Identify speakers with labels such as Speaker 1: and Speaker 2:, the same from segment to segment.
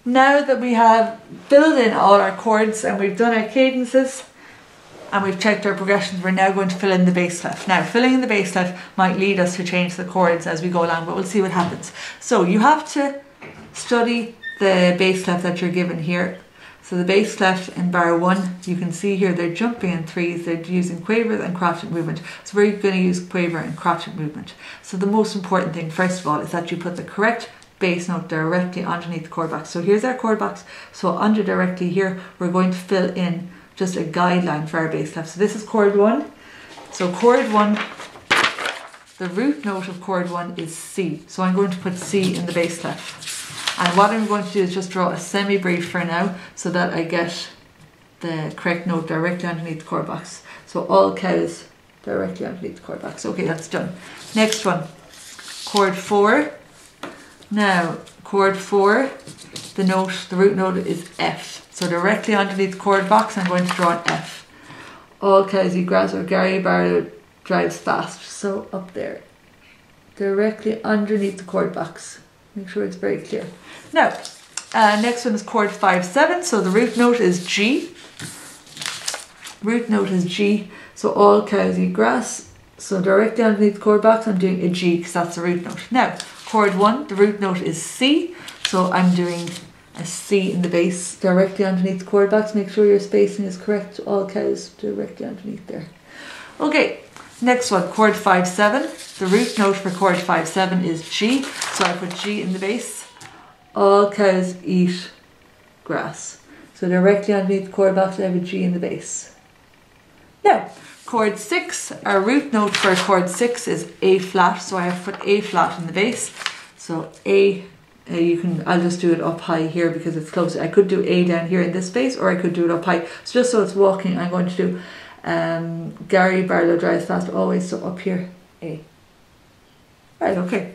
Speaker 1: Now that we have filled in all our chords and we've done our cadences and we've checked our progressions, we're now going to fill in the bass clef. Now, filling in the bass clef might lead us to change the chords as we go along, but we'll see what happens. So you have to study the bass clef that you're given here. So the bass clef in bar 1, you can see here they're jumping in threes, they're using quaver and crotchet movement. So we're going to use quaver and crotchet movement. So the most important thing, first of all, is that you put the correct bass note directly underneath the chord box. So here's our chord box. So under directly here, we're going to fill in just a guideline for our bass clef. So this is chord 1. So chord 1, the root note of chord 1 is C. So I'm going to put C in the bass clef. And what I'm going to do is just draw a semi-brief for now so that I get the correct note directly underneath the chord box. So all cows directly underneath the chord box. Okay, that's done. Next one, chord 4. Now, chord 4, the root note is F. So directly underneath the chord box, I'm going to draw an F. All cows eat grass, or Gary Barlow drives fast. So up there, directly underneath the chord box. Make sure it's very clear. Now, next one is chord 5-7. So the root note is G. Root note is G. So all cows eat grass. So directly underneath the chord box, I'm doing a G because that's the root note. Now, chord 1, the root note is C. So I'm doing a C in the bass directly underneath the chord box. Make sure your spacing is correct. All cows directly underneath there. Okay, next one, chord 5-7. The root note for chord 5-7 is G. So I put G in the bass. All cows eat grass. So directly underneath the chord box, I have a G in the bass. Now, chord 6, our root note for chord 6 is A flat. So I have put A flat in the bass. So A, I'll just do it up high here because it's closer. I could do A down here in this space, or I could do it up high. So just so it's walking, I'm going to do Gary Barlow drives fast always. So up here, A. Right, okay.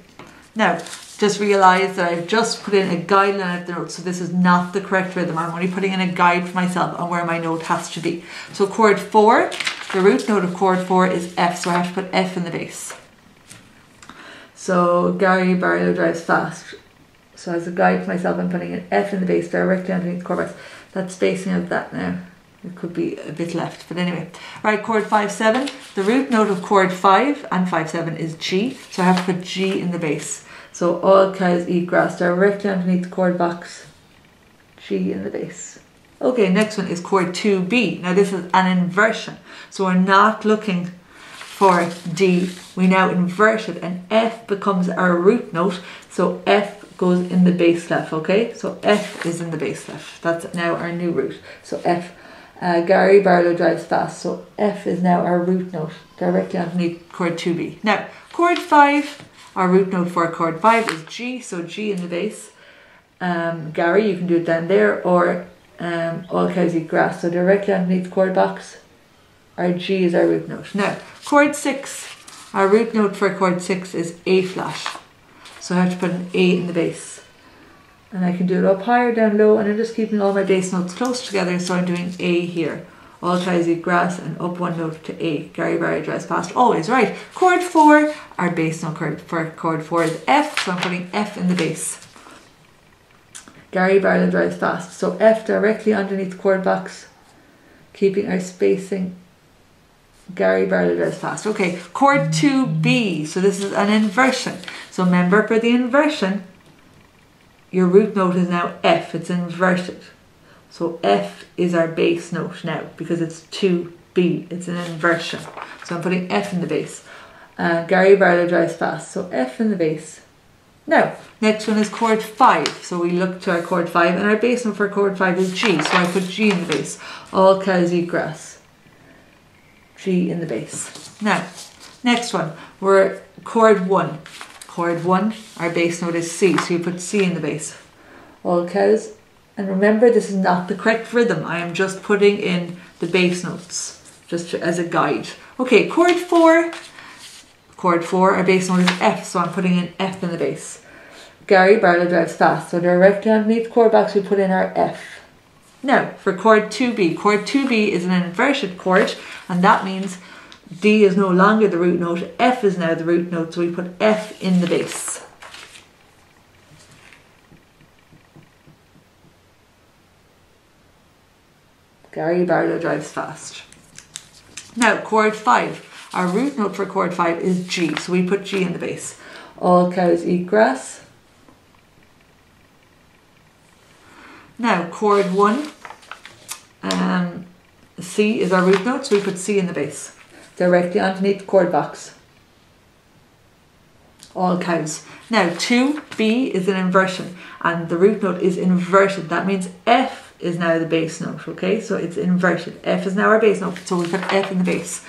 Speaker 1: Now, just realise that I've just put in a guideline of the notes, so this is not the correct rhythm. I'm only putting in a guide for myself on where my note has to be. So chord 4, the root note of chord 4 is F, so I have to put F in the bass. So Gary Barlow drives fast. So as a guide for myself, I'm putting an F in the bass directly underneath the chord box. That's spacing of that now. It could be a bit left, but anyway. Right, chord 5-7. The root note of chord 5 and 5-7 is G, so I have to put G in the bass. So all cows eat grass directly underneath the chord box. G in the bass. Okay, next one is chord 2B. Now this is an inversion. So we're not looking for D. We now invert it and F becomes our root note. So F goes in the bass clef, okay? So F is in the bass clef. That's now our new root. So F. Gary Barlow drives fast. So F is now our root note directly underneath chord 2B. Now, chord 5, our root note for chord 5 is G. So G in the bass. Gary, you can do it down there, or all cows eat grass. So directly underneath the chord box, our G is our root note. Now, chord 6, our root note for chord 6 is A flat. So I have to put an A in the bass. And I can do it up high or down low, and I'm just keeping all my bass notes close together, so I'm doing A here. All cows eat grass, and up one note to A. Gary Barlow drives fast always. Right, chord 4, our bass note for chord 4 is F, so I'm putting F in the bass. Gary Barlow drives fast, so F directly underneath the chord box, keeping our spacing. Gary Barlow drives fast. Okay, chord 2B, so this is an inversion. So remember, for the inversion, your root note is now F, it's inverted. So F is our bass note now because it's 2B, it's an inversion. So I'm putting F in the bass. Gary Barlow drives fast, so F in the bass. Now, next one is chord 5. So we look to our chord 5 and our bass note for chord 5 is G. So I put G in the bass. All cows eat grass. G in the bass. Now, next one, we're chord 1. Chord 1, our bass note is C, so you put C in the bass. All cows. And remember, this is not the correct rhythm. I am just putting in the bass notes, just as a guide. Okay, chord 4. Chord 4, our bass note is F, so I'm putting in F in the bass. Gary Barlow drives fast, so directly underneath the chord box we put in our F. Now, for chord 2B is an inverted chord, and that means D is no longer the root note, F is now the root note, so we put F in the bass. Gary Barlow drives fast. Now, chord 5. Our root note for chord 5 is G, so we put G in the bass. All cows eat grass. Now, chord 1, C is our root note, so we put C in the bass, directly underneath the chord box. All cows. Now, 2, B is an inversion, and the root note is inverted. That means F is now the bass note, okay? So it's inverted. F is now our bass note, so we put F in the bass.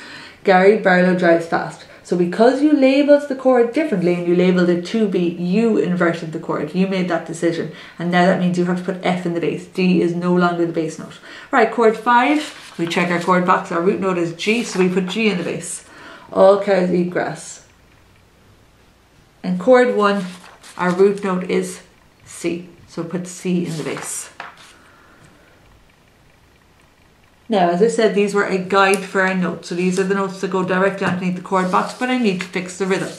Speaker 1: Gary Barlow drives fast. So because you labelled the chord differently and you labelled it 2B, you inverted the chord. You made that decision. And now that means you have to put F in the bass. D is no longer the bass note. Right, chord 5, we check our chord box. Our root note is G, so we put G in the bass. All cows eat grass. And chord 1, our root note is C, so put C in the bass. Now, as I said, these were a guide for our notes. So these are the notes that go directly underneath the chord box, but I need to fix the rhythm.